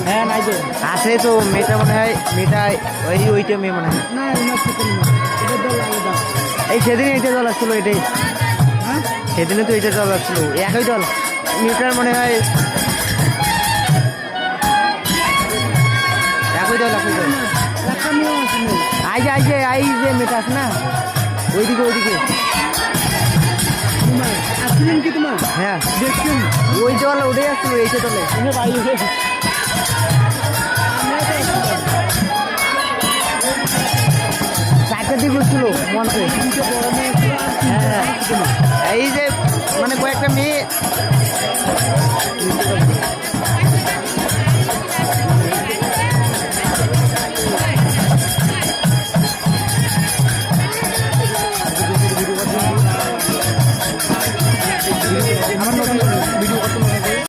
হ্যাঁ নাই তো আছে তো মেয়েটা মনে হয় মেয়েটা ওইটা মেয়ে মনে হয় এই সেদিন এইটা দল আসছিল এটাই সেদিনে তো এইটা দল আসছিল একই দল মেয়েটার মনে হয় একই দল আই যে মেয়েটা আছে না ওইদিকে কি তোমার হ্যাঁ দেখছি ওই দল ওটাই আসছিল এইটা দলে চারটার দিকে উঠছিল মঞ্চে হ্যাঁ এই যে মানে কয়েকটা মেয়ে